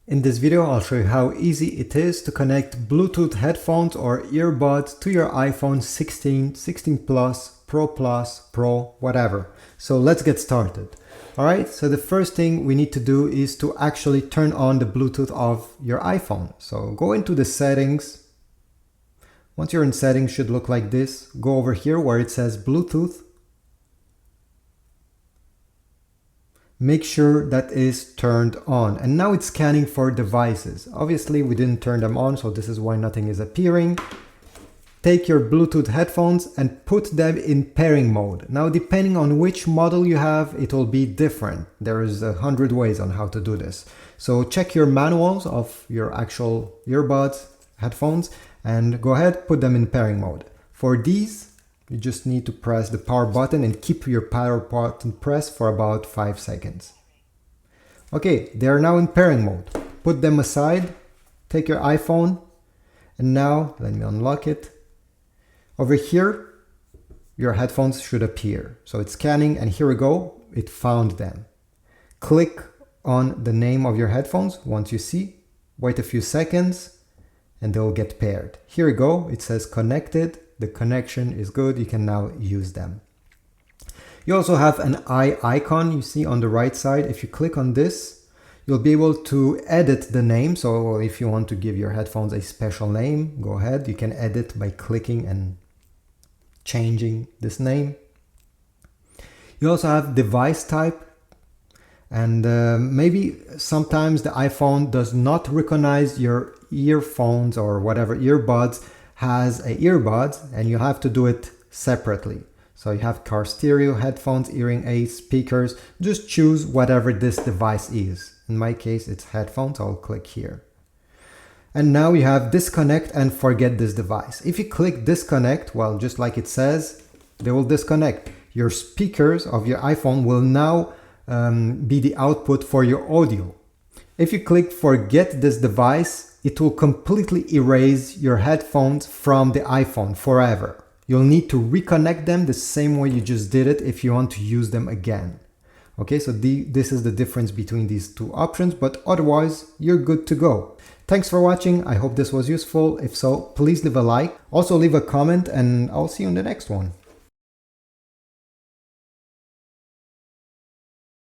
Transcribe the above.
In this video, I'll show you how easy it is to connect Bluetooth headphones or earbuds to your iPhone 16, 16 Plus, Pro, whatever. So let's get started. Alright, so the first thing we need to do is to actually turn on the Bluetooth of your iPhone. So go into the settings. Once you're in settings, it should look like this. Go over here where it says Bluetooth. Make sure that is turned on. And now it's scanning for devices. Obviously, we didn't turn them on, so this is why nothing is appearing. Take your Bluetooth headphones and put them in pairing mode. Now, depending on which model you have, it will be different. There is 100 ways on how to do this. So check your manuals of your actual earbuds, headphones, and go ahead, put them in pairing mode. For these, you just need to press the power button and keep your power button pressed for about 5 seconds. Okay, they are now in pairing mode. Put them aside, take your iPhone, and now, let me unlock it. Over here, your headphones should appear. So it's scanning, and here we go, it found them. Click on the name of your headphones once you see. Wait a few seconds, and they'll get paired. Here we go, it says connected. The connection is good, you can now use them. You also have an eye icon you see on the right side. If you click on this, you'll be able to edit the name. So if you want to give your headphones a special name, go ahead. You can edit by clicking and changing this name. You also have device type. And maybe sometimes the iPhone does not recognize your earphones or whatever earbuds has a earbuds, and you have to do it separately. So you have car stereo, headphones, hearing aids, speakers. Just choose whatever this device is. In my case, it's headphones. I'll click here. And now you have disconnect and forget this device. If you click disconnect, well, just like it says, they will disconnect. Your speakers of your iPhone will now be the output for your audio. If you click forget this device, it will completely erase your headphones from the iPhone forever. You'll need to reconnect them the same way you just did it if you want to use them again. Okay, so this is the difference between these two options, but otherwise you're good to go. Thanks for watching. I hope this was useful. If so, please leave a like. Also leave a comment, and I'll see you in the next one.